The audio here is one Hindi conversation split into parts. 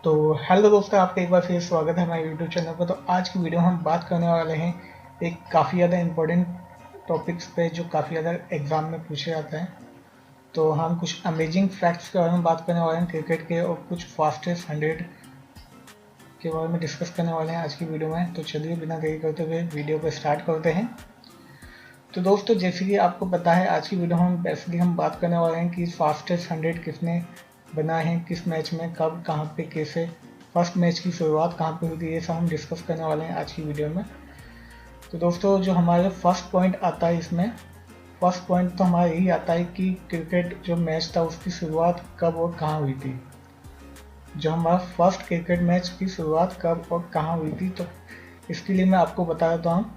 तो हेलो दोस्तों, आपका एक बार फिर स्वागत है हमारे यूट्यूब चैनल पर। तो आज की वीडियो में हम बात करने वाले हैं एक काफ़ी ज़्यादा इम्पोर्टेंट टॉपिक्स पे जो काफ़ी ज़्यादा एग्ज़ाम में पूछे जाते हैं। तो हम कुछ अमेजिंग फैक्ट्स के बारे में बात करने वाले हैं क्रिकेट के, और कुछ फास्टेस्ट 100 के बारे में डिस्कस करने वाले हैं आज की वीडियो में। तो चलिए बिना देरी करते हुए वीडियो को स्टार्ट करते हैं। तो दोस्तों, जैसे कि आपको पता है, आज की वीडियो में हम बेसिकली बात करने वाले हैं कि फास्टेस्ट 100 किसने बनाए हैं, किस मैच में, कब, कहाँ पे, कैसे, फर्स्ट मैच की शुरुआत कहाँ पे हुई थी, ये सब हम डिस्कस करने वाले हैं आज की वीडियो में। तो दोस्तों, जो हमारे फर्स्ट पॉइंट आता है इसमें, फर्स्ट पॉइंट तो हमारा यही आता है कि क्रिकेट जो मैच था उसकी शुरुआत कब और कहाँ हुई थी। जो हमारा फर्स्ट क्रिकेट मैच की शुरुआत कब और कहाँ हुई थी, तो इसके लिए मैं आपको बता देता हूँ।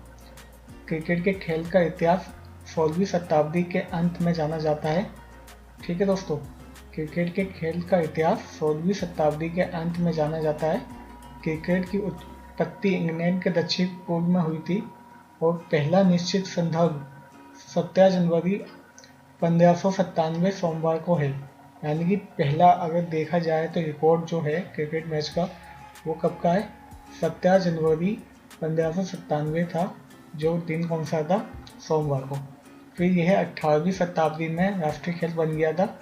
क्रिकेट के खेल का इतिहास 16वीं शताब्दी के अंत में जाना जाता है। ठीक है दोस्तों, क्रिकेट के खेल का इतिहास 16वीं शताब्दी के अंत में जाना जाता है। क्रिकेट की उत्पत्ति इंग्लैंड के दक्षिण पूर्व में हुई थी और पहला निश्चित संदर्भ 17 जनवरी 1597 सोमवार को है। यानी कि पहला अगर देखा जाए तो रिकॉर्ड जो है क्रिकेट मैच का, वो कब का है? 17 जनवरी 1597 था, जो दिन कौन सा था? सोमवार को। फिर यह 18वीं शताब्दी में राष्ट्रीय खेल बन गया था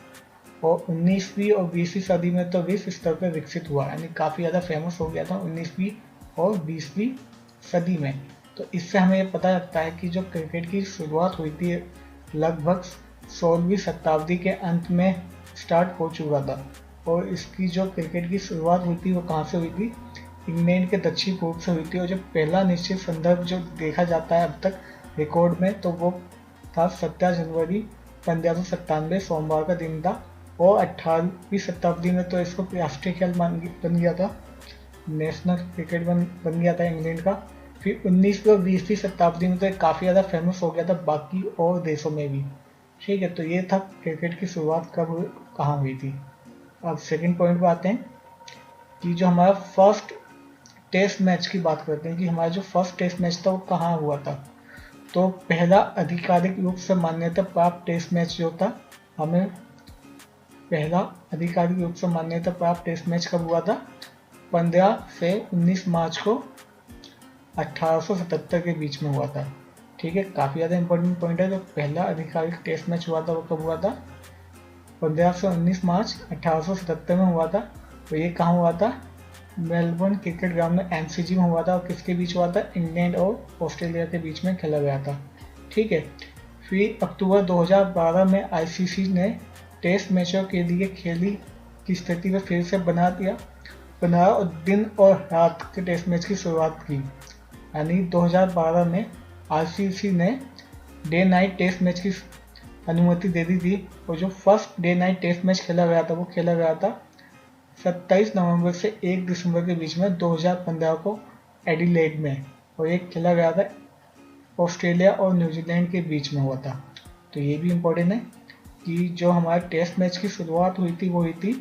और 19वीं और 20वीं सदी में तो विश्व स्तर पर विकसित हुआ, यानी काफ़ी ज़्यादा फेमस हो गया था 19वीं और 20वीं सदी में। तो इससे हमें ये पता लगता है कि जो क्रिकेट की शुरुआत हुई थी लगभग 16वीं शताब्दी के अंत में स्टार्ट हो चुका था। और इसकी जो क्रिकेट की शुरुआत हुई थी वो कहाँ से हुई थी? इंग्लैंड के दक्षिण पूर्व से हुई थी। और जो पहला निश्चित संदर्भ जो देखा जाता है अब तक रिकॉर्ड में, तो वो था 17 जनवरी 1597 सोमवार का दिन था। और 18वीं शताब्दी में तो इसको राष्ट्रीय खेल बन गया था, नेशनल क्रिकेट बन गया था इंग्लैंड का। फिर 19वीं और 20वीं शताब्दी में तो काफ़ी ज़्यादा फेमस हो गया था बाकी और देशों में भी। ठीक है, तो ये था क्रिकेट की शुरुआत कब कहाँ हुई थी। अब सेकंड पॉइंट पे आते हैं कि जो हमारा फर्स्ट टेस्ट मैच की बात करते हैं कि हमारा जो फर्स्ट टेस्ट मैच था वो कहाँ हुआ था। तो पहला आधिकारिक रूप से मान्यता प्राप्त टेस्ट मैच जो था, हमें पहला आधिकारिक रूप से मान्यता प्राप्त टेस्ट मैच कब हुआ था? 15 से 19 मार्च को 1877 के बीच में हुआ था। ठीक है, काफ़ी ज़्यादा इंपॉर्टेंट पॉइंट है। जो पहला आधिकारिक टेस्ट मैच हुआ था वो कब हुआ था? 15 से 19 मार्च 1877 में हुआ था। तो ये कहाँ हुआ था? मेलबर्न क्रिकेट ग्राउंड में, एमसीजी में हुआ था। और किसके बीच हुआ था? इंग्लैंड और ऑस्ट्रेलिया के बीच में खेला गया था। ठीक है, फिर अक्टूबर 2012 में आईसीसी ने टेस्ट मैचों के लिए खेली की स्थिति में फिर से बना और दिन और रात के टेस्ट मैच की शुरुआत की। यानी 2012 में आईसीसी ने डे नाइट टेस्ट मैच की अनुमति दे दी थी। और जो first day night test match खेला गया था वो खेला गया था 27 नवंबर से 1 दिसंबर के बीच में 2015 को एडिलेड में। और ये खेला गया था ऑस्ट्रेलिया और न्यूजीलैंड के बीच में हुआ था। तो ये भी इम्पोर्टेंट है कि जो हमारे टेस्ट मैच की शुरुआत हुई थी वो हुई थी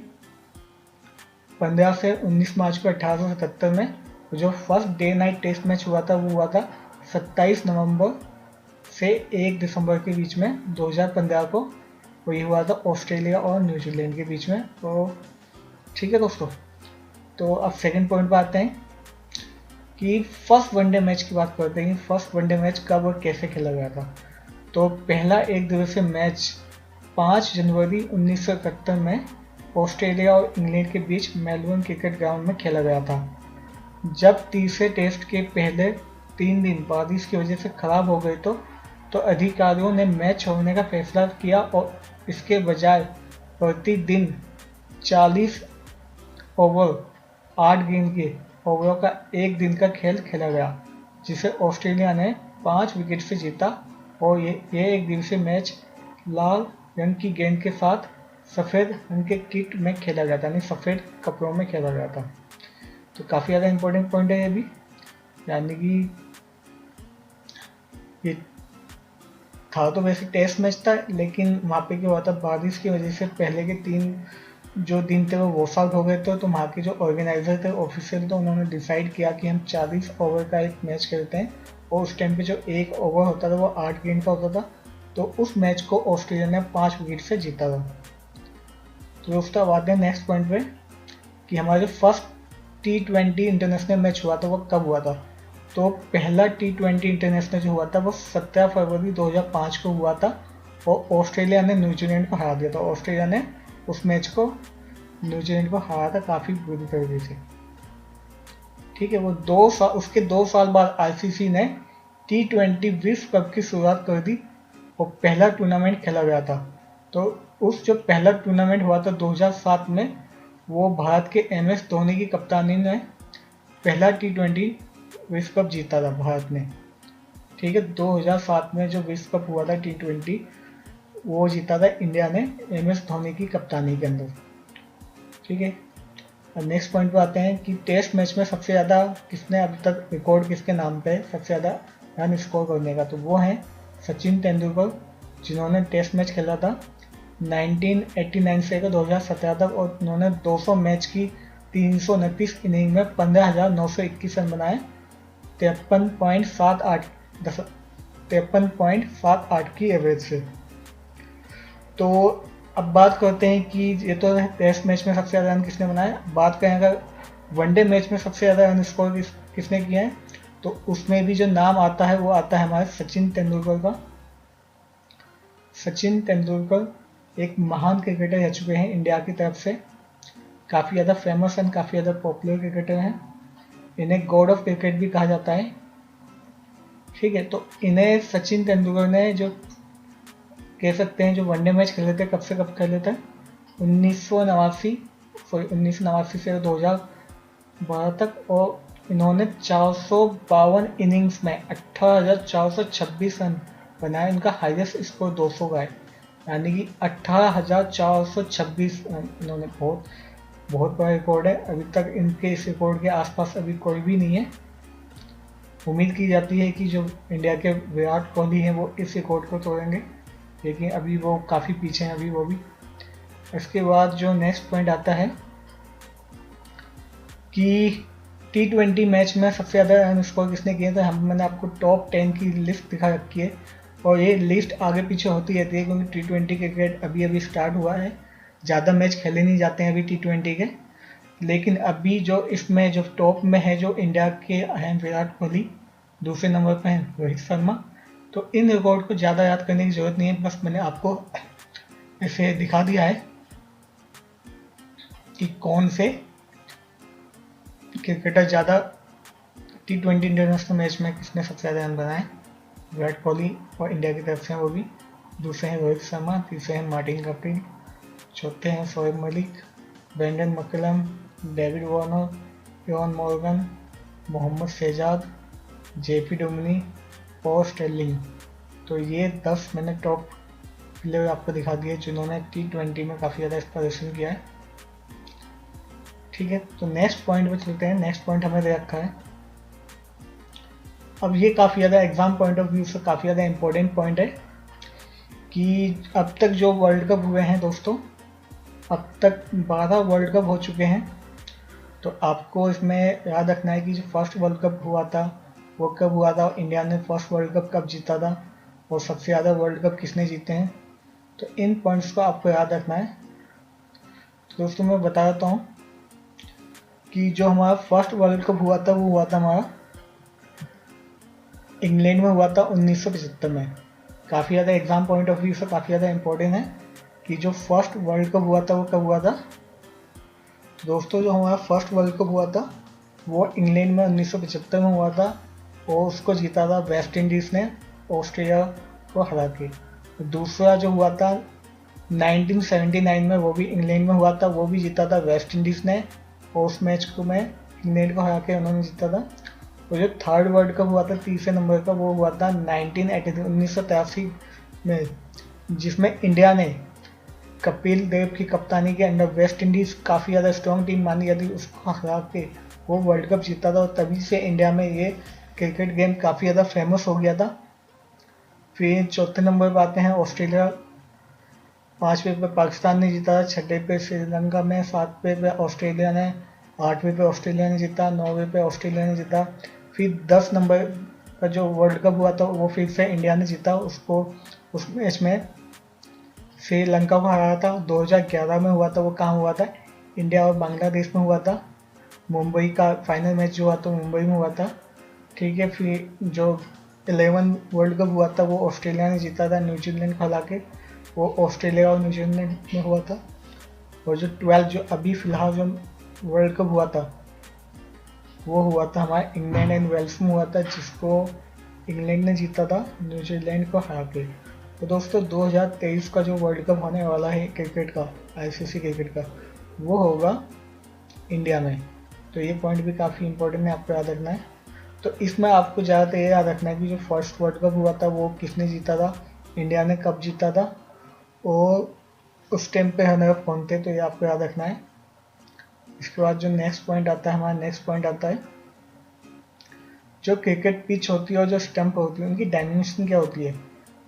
15 से 19 मार्च को 1877 में। जो first day night test match हुआ था वो हुआ था 27 नवंबर से 1 दिसंबर के बीच में 2015 को। वही हुआ था ऑस्ट्रेलिया और न्यूजीलैंड के बीच में। तो ठीक है दोस्तों, तो अब सेकंड पॉइंट पर आते हैं कि फर्स्ट वनडे मैच की बात करते हैं। फर्स्ट वनडे मैच कब और कैसे खेला गया था। तो पहला एक दिवसीय मैच 5 जनवरी 1971 में ऑस्ट्रेलिया और इंग्लैंड के बीच मेलबर्न क्रिकेट ग्राउंड में खेला गया था। जब तीसरे टेस्ट के पहले 3 दिन बारिश की वजह से खराब हो गए तो अधिकारियों ने मैच छोड़ने का फैसला किया और इसके बजाय प्रतिदिन 40 ओवर 8 गेंद के ओवरों का एक दिन का खेल खेला गया, जिसे ऑस्ट्रेलिया ने 5 विकेट से जीता। और ये एक दिवसीय मैच लाल रंग की गेंद के साथ सफ़ेद रंग के किट में खेला गया था, यानी सफ़ेद कपड़ों में खेला गया था। तो काफ़ी ज़्यादा इंपॉर्टेंट पॉइंट है ये भी। यानी कि ये था तो वैसे टेस्ट मैच था, लेकिन वहाँ पे क्या हुआ था, बारिश की वजह से पहले के 3 जो दिन थे वो वॉश आउट हो गए थे। तो वहाँ के जो ऑर्गेनाइजर थे, ऑफिशियल, तो उन्होंने डिसाइड किया कि हम 40 ओवर का एक मैच खेलते हैं। और उस टाइम पे जो एक ओवर होता था वो 8 गेंद का होता था। तो उस मैच को ऑस्ट्रेलिया ने 5 विकेट से जीता था। तो दोस्तों, अब आते हैं नेक्स्ट पॉइंट पे कि हमारा जो फर्स्ट T20 इंटरनेशनल मैच हुआ था वो कब हुआ था। तो पहला T20 इंटरनेशनल जो हुआ था वो 17 फरवरी 2005 को हुआ था और ऑस्ट्रेलिया ने न्यूजीलैंड को हरा दिया था। ऑस्ट्रेलिया ने उस मैच को न्यूजीलैंड को हराया था काफ़ी बुरी तरीके से। ठीक है, वो 2 साल, उसके 2 साल बाद आईसीसी ने T20 विश्व कप की शुरुआत कर दी और पहला टूर्नामेंट खेला गया था। तो उस जो पहला टूर्नामेंट हुआ था 2007 में, वो भारत के MS धोनी की कप्तानी में पहला T20 विश्व कप जीता था भारत ने। ठीक है, 2007 में जो विश्व कप हुआ था T20 वो जीता था इंडिया ने MS धोनी की कप्तानी के अंदर। ठीक है, अब नेक्स्ट पॉइंट पे आते हैं कि टेस्ट मैच में सबसे ज़्यादा किसने अभी तक रिकॉर्ड किसके नाम पे है सबसे ज़्यादा रन स्कोर करने का। तो वो है सचिन तेंदुलकर, जिन्होंने टेस्ट मैच खेला था 1989 से 2017 तक और उन्होंने 200 मैच की 329 इनिंग में 15,921 रन बनाए 53.78 की एवरेज से। तो अब बात करते हैं कि ये तो टेस्ट मैच में सबसे ज़्यादा रन किसने बनाए। बात करें अगर वनडे मैच में सबसे ज़्यादा रन स्कोर किसने किए हैं, तो उसमें भी जो नाम आता है वो आता है हमारे सचिन तेंदुलकर का। सचिन तेंदुलकर एक महान क्रिकेटर रह चुके हैं इंडिया की तरफ से, काफ़ी ज़्यादा फेमस एंड काफ़ी ज़्यादा पॉपुलर क्रिकेटर हैं। इन्हें गॉड ऑफ क्रिकेट भी कहा जाता है। ठीक है, तो इन्हें सचिन तेंदुलकर ने जो कह सकते हैं जो वनडे मैच खेले थे, कब से कब खेले थे 1989 से 2012 तक, और इन्होंने 452 इनिंग्स में 18,426 रन बनाए। इनका हाईएस्ट स्कोर 200 का है, यानी कि 18,426 रन इन्होंने, बहुत बड़ा रिकॉर्ड है। अभी तक इनके इस रिकॉर्ड के आसपास अभी कोई भी नहीं है। उम्मीद की जाती है कि जो इंडिया के विराट कोहली हैं वो इस रिकॉर्ड को तोड़ेंगे, लेकिन अभी वो काफ़ी पीछे हैं अभी वो भी। इसके बाद जो नेक्स्ट पॉइंट आता है कि T20 मैच में सबसे ज़्यादा रन स्कोर किसने किए थे। मैंने आपको टॉप 10 की लिस्ट दिखा रखी है और ये लिस्ट आगे पीछे होती रहती है क्योंकि T20 क्रिकेट अभी अभी स्टार्ट हुआ है, ज़्यादा मैच खेले नहीं जाते हैं अभी T20 के। लेकिन अभी जो इसमें जो टॉप में है जो इंडिया के हैं विराट कोहली, दूसरे नंबर पर हैं रोहित शर्मा। तो इन रिकॉर्ड को ज़्यादा याद करने की ज़रूरत नहीं है, बस मैंने आपको ऐसे दिखा दिया है कि कौन से क्रिकेटर ज़्यादा T20 इंटरनेशनल मैच में किसने सबसे ज़्यादा रन बनाए। विराट कोहली और इंडिया की तरफ से वो भी, दूसरे हैं रोहित शर्मा, तीसरे हैं मार्टिन कप्टिल, चौथे हैं Shoaib Malik, Brendon McCullum, David Warner, Eoin Morgan, Mohammad Shahzad, JP Duminy और स्टेर्लिंग। तो ये 10 मैंने टॉप प्लेयर आपको दिखा दिए जिन्होंने T20 में काफ़ी ज़्यादा प्रदर्शन किया है। ठीक है, तो नेक्स्ट पॉइंट पे चलते हैं। नेक्स्ट पॉइंट हमें दे रखा है, अब ये काफ़ी ज़्यादा एग्जाम पॉइंट ऑफ व्यू से काफ़ी ज़्यादा इंपॉर्टेंट पॉइंट है कि अब तक जो वर्ल्ड कप हुए हैं दोस्तों, अब तक 12 वर्ल्ड कप हो चुके हैं। तो आपको इसमें याद रखना है कि जो फर्स्ट वर्ल्ड कप हुआ था वो कब हुआ था, इंडिया ने फर्स्ट वर्ल्ड कप कब जीता था और सबसे ज़्यादा वर्ल्ड कप किसने जीते हैं। तो इन पॉइंट्स को आपको याद रखना है। तो दोस्तों मैं बता देता हूँ कि जो हमारा फर्स्ट वर्ल्ड कप हुआ था वो हुआ था हमारा इंग्लैंड में हुआ था 1975 में। काफ़ी ज़्यादा एग्जाम पॉइंट ऑफ व्यू से काफ़ी ज़्यादा इंपॉर्टेंट है कि जो फर्स्ट वर्ल्ड कप हुआ था वो कब हुआ था। तो दोस्तों जो हमारा फर्स्ट वर्ल्ड कप हुआ था वो इंग्लैंड में 1975 में हुआ था और उसको जीता था वेस्ट इंडीज़ ने ऑस्ट्रेलिया को हरा के। तो दूसरा जो हुआ था 1979 में, वो भी इंग्लैंड में हुआ था, वो भी जीता था वेस्ट इंडीज़ ने और उस मैच को में इंग्लैंड को हरा के उन्होंने जीता था। और जो थर्ड वर्ल्ड कप हुआ था तीसरे नंबर का, वो हुआ था 1983 में, जिसमें इंडिया ने कपिल देव की कप्तानी के अंडर वेस्ट इंडीज़ काफ़ी ज़्यादा स्ट्रॉन्ग टीम मानी जाती, उसको हरा के वो वर्ल्ड कप जीता था और तभी से इंडिया में ये क्रिकेट गेम काफ़ी ज़्यादा फेमस हो गया था। फिर चौथे नंबर पर आते हैं ऑस्ट्रेलिया, 5वें पे पाकिस्तान ने जीता, 6ठे पे श्रीलंका में, 7वें पे ऑस्ट्रेलिया ने, 8वें पे ऑस्ट्रेलिया ने जीता, 9वें पे ऑस्ट्रेलिया ने जीता। फिर 10 नंबर का जो वर्ल्ड कप हुआ था वो फिर से इंडिया ने जीता, उसको उस मैच में श्रीलंका को हराया था। 2011 में हुआ था, वो कहाँ हुआ था, इंडिया और बांग्लादेश में हुआ था। मुंबई का फाइनल मैच जो हुआ तो मुंबई में हुआ था, ठीक है। फिर जो 11 वर्ल्ड कप हुआ था वो ऑस्ट्रेलिया ने जीता था न्यूजीलैंड को हरा के, वो ऑस्ट्रेलिया और न्यूजीलैंड में हुआ था। और जो 12 जो अभी फिलहाल जो वर्ल्ड कप हुआ था वो हुआ था हमारे इंग्लैंड एंड वेल्स में हुआ था, जिसको इंग्लैंड ने जीता था न्यूजीलैंड को हरा के। तो दोस्तों 2023 का जो वर्ल्ड कप होने वाला है क्रिकेट का, आईसीसी क्रिकेट का, वो होगा इंडिया में। तो ये पॉइंट भी काफ़ी इंपॉर्टेंट है, आपको याद रखना है। तो इसमें आपको ज़्यादातर ये याद रखना है कि जो फर्स्ट वर्ल्ड कप हुआ था वो किसने जीता था, इंडिया ने कब जीता था, और उस टाइम पे रनर कौन थे, तो ये आपको याद रखना है। इसके बाद जो नेक्स्ट पॉइंट आता है, हमारा नेक्स्ट पॉइंट आता है जो क्रिकेट पिच होती है और जो स्टंप होती है उनकी डायमेंशन क्या होती है।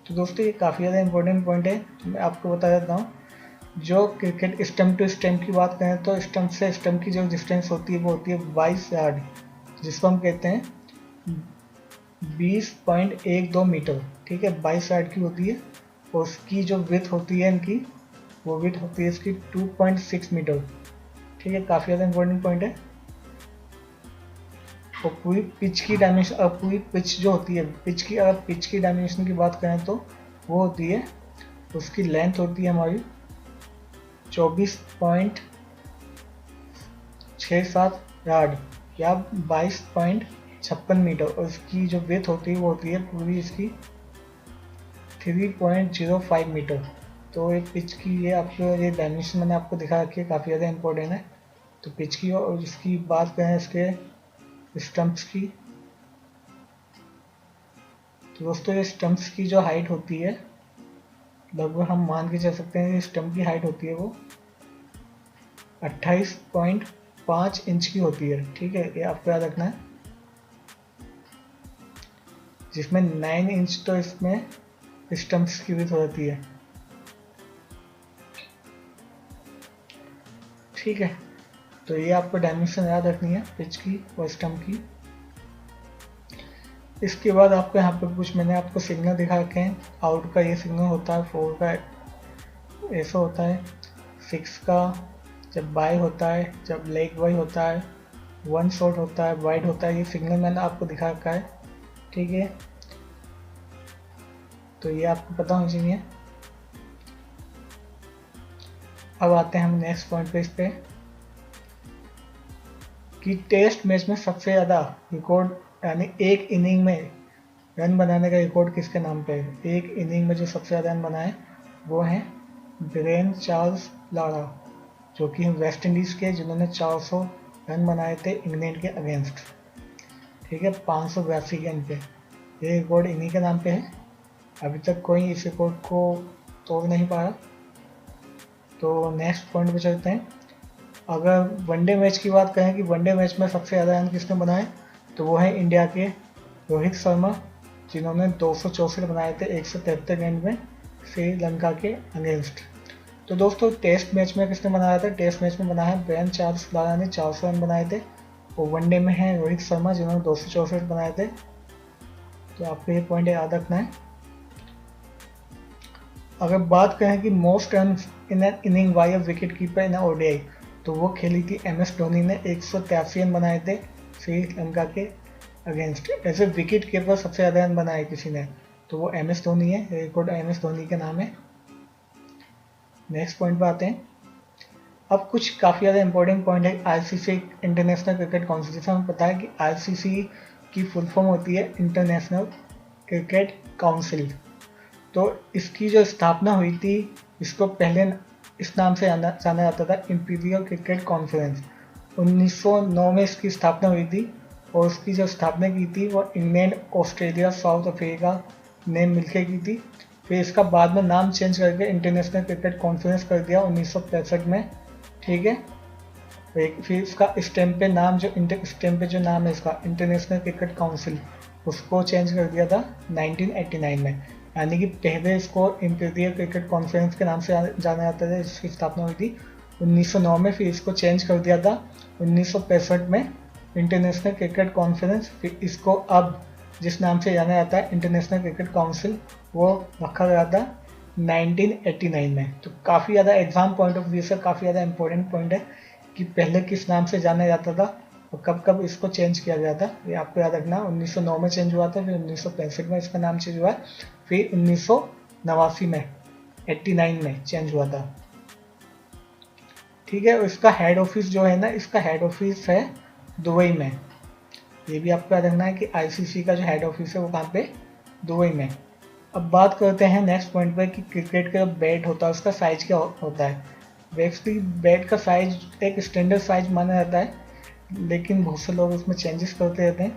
तो दोस्तों ये काफ़ी ज़्यादा इंपॉर्टेंट पॉइंट है, तो मैं आपको बता देता हूँ। जो क्रिकेट स्टंप टू स्टंप की बात करें तो स्टंप से स्टंप की जो डिस्टेंस होती है वो होती है 22 यार्ड, जिसको हम कहते हैं 20.12 मीटर, ठीक है। 22 यार्ड की होती है, और उसकी जो विड्थ होती है इनकी, वो विड्थ होती है इसकी 2.6 मीटर, ठीक है। काफ़ी ज़्यादा इंपॉर्टेंट पॉइंट है। और पूरी पिच की डायमेंशन, अब पूरी पिच जो होती है, पिच की अगर पिच की डायमेंशन की बात करें तो वो होती है, उसकी लेंथ होती है हमारी 24.67 यार्ड या 22.56 मीटर, और इसकी जो विड्थ होती है वो होती है पूरी इसकी 3.05 मीटर। तो एक पिच की ये आपको ये डायमेंशन मैंने आपको दिखा रखी है, काफ़ी ज़्यादा इंपॉर्टेंट है। तो पिच की, और इसकी बात करें इसके स्टंप्स की, तो दोस्तों ये स्टंप्स की जो हाइट होती है लगभग हम मान के चल सकते हैं, स्टंप की हाइट होती है वो 28.5 इंच की होती है, ठीक है। ये आपको याद रखना है, जिसमें 9 इंच तो इसमें स्टंप्स की विड्थ हो जाती है, ठीक है। तो ये आपको डायमेंशन याद रखनी है पिच की और स्टंप की। इसके बाद आपको यहाँ पे कुछ मैंने आपको सिग्नल दिखा रखे हैं। आउट का ये सिग्नल होता है, 4 का ऐसा होता है, 6 का जब बाय होता है, जब लेग बाय होता है, 1 शॉट होता है, वाइड होता है। ये सिग्नल मैंने आपको दिखा रखा है, ठीक है। तो ये आपको पता होना चाहिए। अब आते हैं हम नेक्स्ट पॉइंट पे, इस पे कि टेस्ट मैच में सबसे ज़्यादा रिकॉर्ड, यानी एक इनिंग में रन बनाने का रिकॉर्ड किसके नाम पे है। एक इनिंग में जो सबसे ज़्यादा रन बनाए वो हैं ब्रेन चार्ल्स लारा, जो कि वेस्ट इंडीज़ के, जिन्होंने 400 रन बनाए थे इंग्लैंड के अगेंस्ट, ठीक है, 582 गेंद पे। ये रिकॉर्ड इन्हीं के नाम पे है। अभी तक कोई इस रिकॉर्ड को तोड़ नहीं पाया। तो नेक्स्ट पॉइंट पे चलते हैं। अगर वनडे मैच की बात करें कि वनडे मैच में सबसे ज़्यादा रन किसने बनाए, तो वो है इंडिया के रोहित शर्मा, जिन्होंने 264 बनाए थे 173 गेंद में श्रीलंका के अगेंस्ट। तो दोस्तों टेस्ट मैच में किसने बनाया था, टेस्ट मैच में बनाया है ब्रेन चार्ल्स लारा ने 400 रन बनाए थे, और वनडे में है रोहित शर्मा जिन्होंने 264 बनाए थे। तो आपको ये पॉइंट याद रखना है। अगर बात करें कि most run in an inning by a wicket keeper in ODI, तो वो खेली थी MS धोनी ने, 183 रन बनाए थे श्रीलंका के अगेंस्ट। ऐसे विकेट कीपर सबसे ज़्यादा रन बनाए किसी ने, तो वो MS धोनी है, रिकॉर्ड MS धोनी के नाम है। नेक्स्ट पॉइंट पर आते हैं। अब कुछ काफ़ी ज़्यादा इंपॉर्टेंट पॉइंट है। ICC इंटरनेशनल क्रिकेट काउंसिल, हमें पता है कि ICC की फुल फॉर्म होती है इंटरनेशनल क्रिकेट काउंसिल। तो इसकी जो स्थापना हुई थी, इसको पहले इस नाम से जाना जाता था इंपीरियल क्रिकेट कॉन्फ्रेंस। 1909 में इसकी स्थापना हुई थी, और उसकी जो स्थापना की थी वो इंग्लैंड, ऑस्ट्रेलिया, साउथ अफ्रीका ने मिलकर की थी। फिर इसका बाद में नाम चेंज करके इंटरनेशनल क्रिकेट कॉन्फ्रेंस कर दिया 1965 में, ठीक है। फिर इसका स्टैम्प पे नाम, जो स्टैम्प पे जो नाम है इसका इंटरनेशनल क्रिकेट काउंसिल, उसको चेंज कर दिया था 1989 में। यानी कि पहले इसको इंपीरियल क्रिकेट कॉन्फ्रेंस के नाम से जाना जाता था, जिसकी स्थापना हुई थी 1909 में। फिर इसको चेंज कर दिया था 1965 में इंटरनेशनल क्रिकेट कॉन्फ्रेंस। फिर इसको अब जिस नाम से जाना जाता है इंटरनेशनल क्रिकेट काउंसिल, वो रखा गया था 1989 में। तो काफ़ी ज़्यादा एग्जाम पॉइंट ऑफ व्यू से काफ़ी ज़्यादा इंपॉर्टेंट पॉइंट है कि पहले किस नाम से जाना जाता था और कब कब इसको चेंज किया गया था, ये आपको याद रखना। 1909 में चेंज हुआ था, फिर 1965 में इसका नाम चेंज हुआ, फिर 1989 में 89 में चेंज हुआ था। ठीक है, इसका हेड ऑफिस जो है ना, इसका हेड ऑफिस है दुबई में। ये भी आपको याद रखना है कि आईसीसी का जो हेड ऑफिस है वो कहाँ पे, दुबई में। अब बात करते हैं नेक्स्ट पॉइंट पे कि क्रिकेट का बैट होता है उसका साइज क्या होता है। बेसिकली बैट का साइज एक स्टैंडर्ड साइज माना जाता है, लेकिन बहुत से लोग उसमें चेंजेस करते रहते हैं।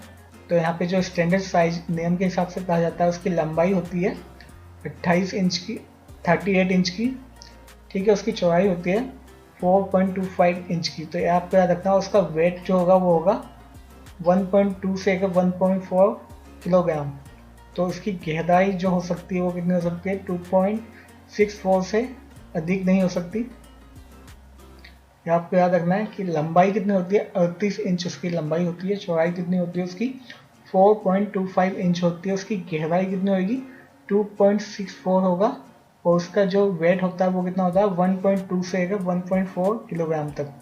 तो यहाँ पे जो स्टैंडर्ड साइज नियम के हिसाब से कहा जाता है, उसकी लंबाई होती है 28 इंच की, 38 इंच की। ठीक है, उसकी चौड़ाई होती है 4.25 इंच की। तो ये आपको याद रखना, उसका वेट जो होगा वो होगा 1.2 से 1.4 किलोग्राम। तो उसकी गहराई जो हो सकती है वो कितनी हो सकती है, 2.64 से अधिक नहीं हो सकती। ये आपको याद रखना है कि लंबाई कितनी होती है, 38 इंच उसकी लंबाई होती है। चौड़ाई कितनी होती है उसकी, 4.25 इंच होती है। उसकी गहराई कितनी होगी, 2.64 होगा। और उसका जो वेट होता है वो कितना होता है, 1.2 से 1.4 किलोग्राम तक।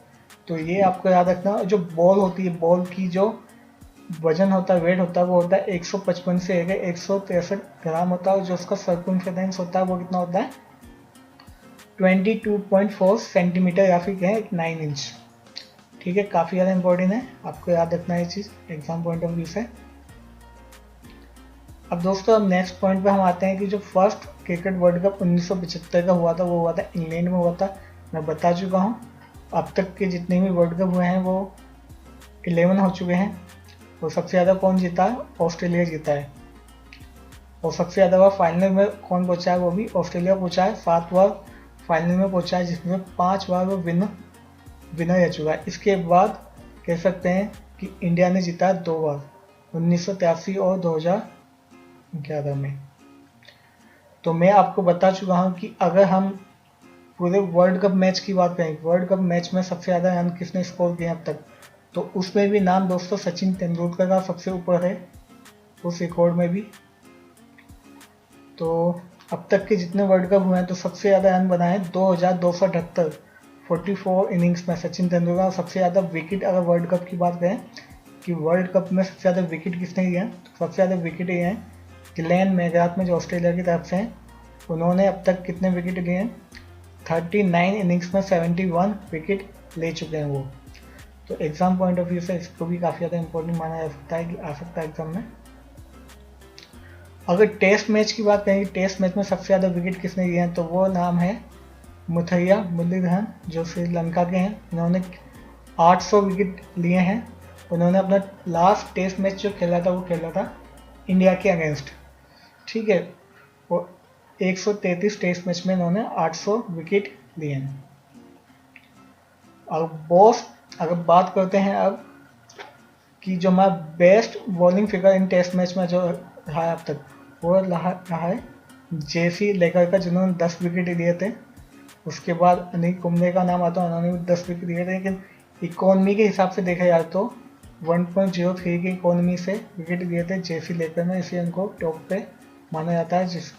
तो ये आपको याद रखना। जो बॉल होती है, बॉल की जो वजन होता है, वेट होता है, वो होता है 155 से 163 ग्राम होता है। और जो उसका सर्कमफेरेंस होता है वो कितना होता है, 22.4 सेंटीमीटर या फिर कहें 9 इंच। ठीक है, काफ़ी ज़्यादा इंपॉर्टेंट है, आपको याद रखना है ये चीज़ एग्जाम पॉइंट ऑफ व्यू से। अब दोस्तों अब नेक्स्ट पॉइंट पे हम आते हैं कि जो फर्स्ट क्रिकेट वर्ल्ड कप 1975 का हुआ था वो हुआ था इंग्लैंड में हुआ था। मैं बता चुका हूँ, अब तक के जितने भी वर्ल्ड कप हुए हैं वो 11 हो चुके हैं। और सबसे ज़्यादा कौन जीता है, ऑस्ट्रेलिया जीता है। और सबसे ज़्यादा बार फाइनल में कौन पहुंचा है, वो भी ऑस्ट्रेलिया पहुंचा है। 7 बार फाइनल में पहुंचा है, जिसमें 5 बार वो विनर रह चुका है। इसके बाद कह सकते हैं कि इंडिया ने जीता है 2 बार, 1983 और 2011 में। तो मैं आपको बता चुका हूँ कि अगर हम पूरे वर्ल्ड कप मैच की बात करें, वर्ल्ड कप मैच में सबसे ज़्यादा रन किसने स्कोर किए अब तक, तो उसमें भी नाम दोस्तों सचिन तेंदुलकर का सबसे ऊपर है उस रिकॉर्ड में भी। तो अब तक के जितने वर्ल्ड कप हुए हैं तो सबसे ज़्यादा रन बनाए 2278, 44 इनिंग्स में सचिन तेंदुलकर। सबसे ज़्यादा विकेट, अगर वर्ल्ड कप की बात करें कि वर्ल्ड कप में सबसे ज़्यादा विकेट किसने लिए हैं, तो सबसे ज़्यादा विकेट ये हैं ग्लेन मैकग्राथ में, जो ऑस्ट्रेलिया की तरफ से हैं। उन्होंने अब तक कितने विकेट लिए हैं, 39 इनिंग्स में 71 विकेट ले चुके हैं वो। तो एग्जाम पॉइंट ऑफ व्यू से इसको भी काफ़ी ज़्यादा इंपॉर्टेंट माना जा सकता है कि आ सकता है एग्जाम में। अगर टेस्ट मैच की बात करें, टेस्ट मैच में सबसे ज़्यादा विकेट किसने लिए हैं, तो वो नाम है मुथैया मुरलीधरन, जो श्रीलंका के हैं। इन्होंने 800 विकेट लिए हैं। उन्होंने अपना लास्ट टेस्ट मैच जो खेला था वो खेला था इंडिया के अगेंस्ट। ठीक है, और 133 टेस्ट मैच में इन्होंने 800 विकेट लिए हैं। अब बॉस अगर बात करते हैं अब कि जो हमारा best bowling figure in test match में जो रहा है अब तक, वो रहा है जेसी लेकर का, जिन्होंने 10 विकेट लिए थे। उसके बाद अनिल कुंबले का नाम आता है, उन्होंने भी 10 विकेट लिए थे। लेकिन इकोनॉमी के हिसाब से देखा जाए तो 1.03 की इकोनॉमी से विकेट लिए थे जेसी लेकर ने, इसलिए उनको टॉप पे माना जाता है। जिस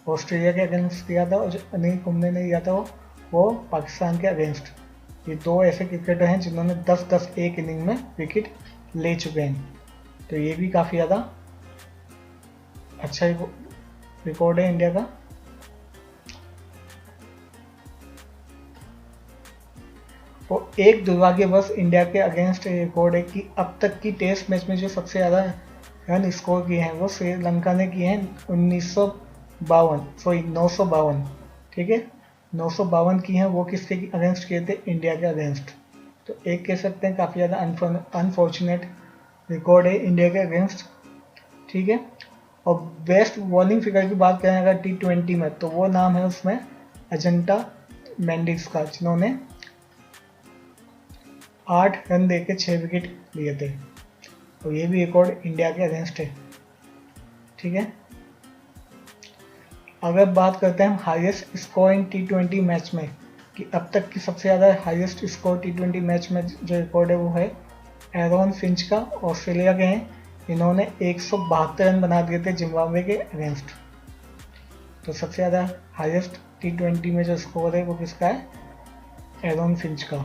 ऑस्ट्रेलिया के अगेंस्ट दिया था, और जो अनिल कुंबले ने दिया था वो पाकिस्तान के अगेंस्ट। ये 2 ऐसे क्रिकेटर हैं जिन्होंने 10-10 एक इनिंग में विकेट ले चुके हैं। तो ये भी काफ़ी ज़्यादा अच्छा रिकॉर्ड है इंडिया का। और एक दुर्भाग्यवश इंडिया के अगेंस्ट रिकॉर्ड है कि अब तक की टेस्ट मैच में जो सबसे ज़्यादा रन स्कोर किए हैं वो श्रीलंका ने किए हैं 952। ठीक है, 952 की हैं, वो किसके अगेंस्ट किए थे, इंडिया के अगेंस्ट। तो एक कह सकते हैं काफ़ी ज़्यादा अनफॉर्चुनेट रिकॉर्ड है इंडिया के अगेंस्ट। ठीक है, और बेस्ट बॉलिंग फिगर की बात करें अगर T20 में, तो वो नाम है उसमें अजंता मेंडिस का, जिन्होंने 8 रन देके 6 विकेट लिए थे। तो ये भी रिकॉर्ड इंडिया के अगेंस्ट है। ठीक है, अगर बात करते हैं हम highest score in T20 match में, कि अब तक की सबसे ज़्यादा हाईएस्ट स्कोर T20 मैच में जो रिकॉर्ड है वो है एरॉन फिंच का, ऑस्ट्रेलिया के हैं। इन्होंने 172 रन बना दिए थे जिम्बाब्वे के अगेंस्ट। तो सबसे ज़्यादा हाईएस्ट T20 में जो स्कोर है वो किसका है, एरॉन फिंच का।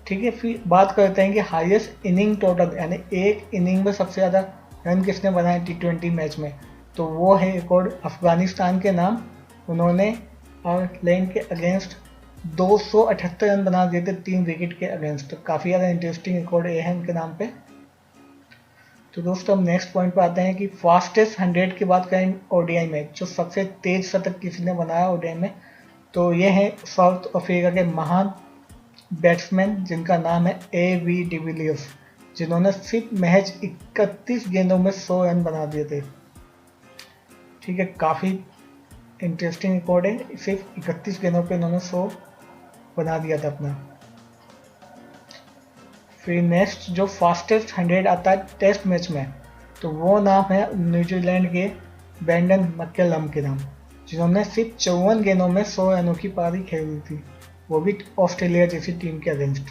ठीक है, फिर बात करते हैं कि हाईएस्ट इनिंग टोटल, यानी एक इनिंग में सबसे ज़्यादा रन किसने बनाए T20 मैच में, तो वो है रिकॉर्ड अफगानिस्तान के नाम। उन्होंने आयरलैंड के अगेंस्ट 278 रन बना दिए थे 3 विकेट के अगेंस्ट। तो काफ़ी ज़्यादा इंटरेस्टिंग रिकॉर्ड ये है उनके नाम पे। तो दोस्तों हम नेक्स्ट पॉइंट पे आते हैं कि फास्टेस्ट 100 की बात करें ओडीआई में, जो सबसे तेज शतक किसी ने बनाया ओडीआई में, तो ये है साउथ अफ्रीका के महान बैट्समैन जिनका नाम है A.V. डिविलियर्स, जिन्होंने सिर्फ महज 31 गेंदों में 100 रन बना दिए थे। ठीक है, काफ़ी इंटरेस्टिंग रिकॉर्ड है, सिर्फ 31 गेंदों पे इन्होंने 100 बना दिया था अपना। फिर नेक्स्ट जो फास्टेस्ट 100 आता है टेस्ट मैच में, तो वो नाम है न्यूजीलैंड के ब्रेंडन मैकलम के नाम, जिन्होंने सिर्फ 54 गेंदों में 100 रनों की पारी खेली थी, वो भी ऑस्ट्रेलिया जैसी टीम के अगेंस्ट।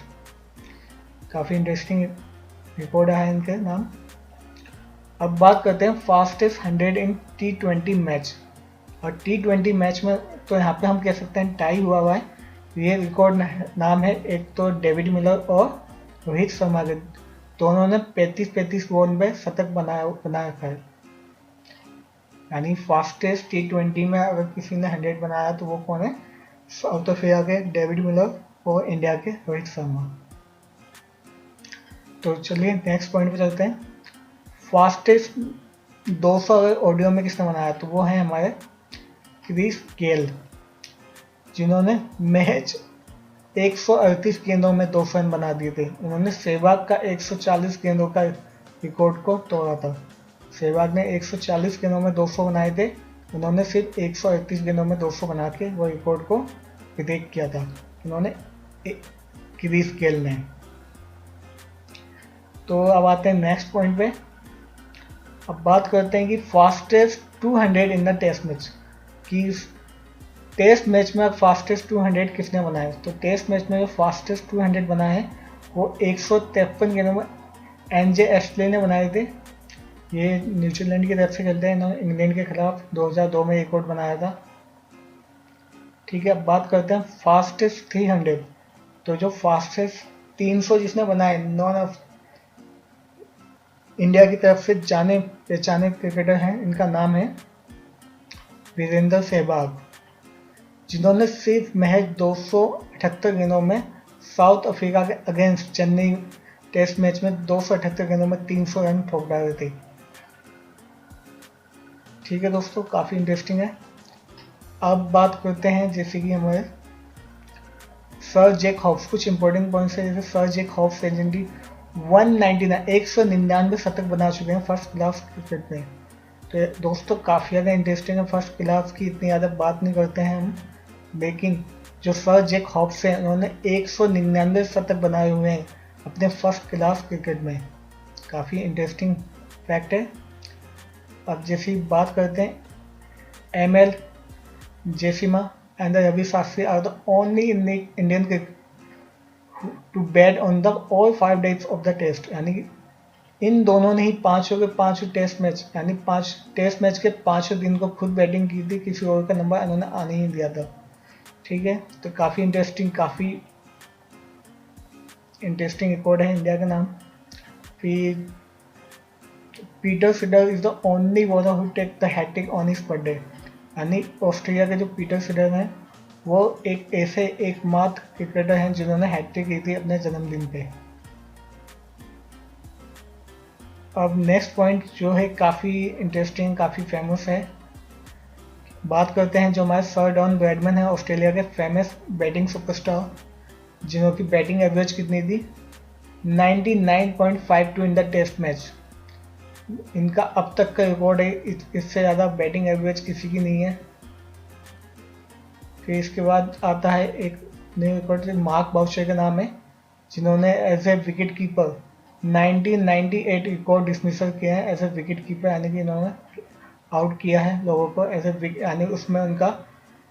काफ़ी इंटरेस्टिंग रिकॉर्ड है इनके नाम। अब बात करते हैं फास्टेस्ट 100 इन T20 मैच, और T20 मैच में तो यहाँ पे हम कह सकते हैं टाई हुआ है। ये रिकॉर्ड नाम है एक तो डेविड मिलर और रोहित शर्मा के, दोनों ने 35-35 बॉल में शतक बना रखा है। यानी फास्टेस्ट T20 में अगर किसी ने 100 बनाया तो वो कौन है, साउथ अफ्रीका के डेविड मिलर और इंडिया के रोहित शर्मा। तो चलिए नेक्स्ट पॉइंट पे चलते हैं। फास्टेस्ट 200 ऑडियो में किसने बनाया, तो वो है हमारे क्रिस गेल, जिन्होंने महज 138 गेंदों में 200 रन बना दिए थे। उन्होंने सहवाग का 140 गेंदों का रिकॉर्ड को तोड़ा था। सहवाग ने 140 गेंदों में 200 बनाए थे, उन्होंने सिर्फ 138 गेंदों में 200 बना के वो रिकॉर्ड को ब्रेक किया था उन्होंने, क्रिस गेल ने। तो अब आते हैं नेक्स्ट पॉइंट पे। अब बात करते हैं कि fastest 200 in the test match, कि टेस्ट मैच में फास्टेस्ट 200 किसने बनाया। तो टेस्ट मैच में जो फास्टेस्ट 200 बनाए हैं वो 153 गेंदों में एनजे एस्टले ने बनाए थे। ये न्यूजीलैंड की तरफ से खेलते हैं, इन्होंने इंग्लैंड के खिलाफ 2002 में रिकॉर्ड बनाया था। ठीक है, अब बात करते हैं फास्टेस्ट 300। तो जो फास्टेस्ट 300 जिसने बनाए, नॉन ऑफ इंडिया की तरफ से जाने पहचाने क्रिकेटर हैं, इनका नाम है वीरेंद्र सहवाग, जिन्होंने सिर्फ महज 278 गेंदों में साउथ अफ्रीका के अगेंस्ट चेन्नई टेस्ट मैच में 278 गेंदों में 300 रन ठोक डाले थे। ठीक है दोस्तों, काफ़ी इंटरेस्टिंग है। अब बात करते हैं जैसे कि हमारे सर जैक हॉब्स, कुछ इंपॉर्टेंट पॉइंट्स है। जैसे सर जैक हॉब्स लेजेंडरी 199 शतक बना चुके हैं फर्स्ट क्लास क्रिकेट में। तो दोस्तों काफ़ी ज़्यादा इंटरेस्टिंग है। फर्स्ट क्लास की इतनी ज़्यादा बात नहीं करते हैं हम, लेकिन जो सर जैक हॉब्स हैं उन्होंने 199 शतक बनाए हुए हैं अपने फर्स्ट क्लास क्रिकेट में। काफ़ी इंटरेस्टिंग फैक्ट है। अब जैसी बात करते हैं ML Jaisimha and Ravi Shastri are the only Indian to bat on the all 5 days of the test, यानी इन दोनों ने ही पाँचों के पाँचों टेस्ट मैच, यानी 5 टेस्ट मैच के 5 दिन को खुद बैटिंग की थी, किसी और का नंबर इन्होंने आने ही दिया था। ठीक है, तो काफ़ी इंटरेस्टिंग रिकॉर्ड है इंडिया का नाम। फिर Peter Siddle is the only bowler who take the hattrick on his birthday, यानी ऑस्ट्रेलिया के जो पीटर सिडर हैं वो एकमात्र क्रिकेटर हैं जिन्होंने हैट्रिक की थी अपने जन्मदिन पे। अब नेक्स्ट पॉइंट जो है काफ़ी इंटरेस्टिंग, काफ़ी फेमस है। बात करते हैं जो हमारे सर डॉन ब्रैडमैन है, ऑस्ट्रेलिया के फेमस बैटिंग सुपरस्टार, जिन्हों की बैटिंग एवरेज कितनी थी 99.52 इन द टेस्ट मैच। इनका अब तक का रिकॉर्ड है, इससे ज़्यादा बैटिंग एवरेज किसी की नहीं है। फिर इसके बाद आता है एक न्यू रिकॉर्ड, मार्क बाउचर का नाम है, जिन्होंने as a wicket keeper 1998 record dismissal किया है एज ए विकेट कीपर, यानी कि इन्होंने आउट किया है लोगों को एज ए, यानी उसमें उनका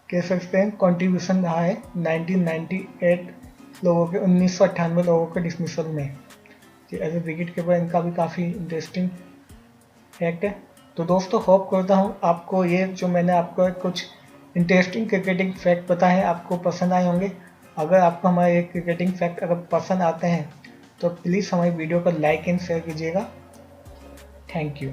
कह सकते हैं कंट्रीब्यूशन रहा है 1998 लोगों के 1998 लोगों के डिसमिसल में एज ए विकेट कीपर। इनका भी काफ़ी इंटरेस्टिंग फैक्ट है। तो दोस्तों होप करता हूँ आपको ये जो मैंने आपको कुछ इंटरेस्टिंग क्रिकेटिंग फैक्ट बताए आपको पसंद आए होंगे। अगर आपको हमारे ये क्रिकेटिंग फैक्ट अगर पसंद आते हैं तो प्लीज़ हमारी वीडियो को लाइक एंड शेयर कीजिएगा। Thank you.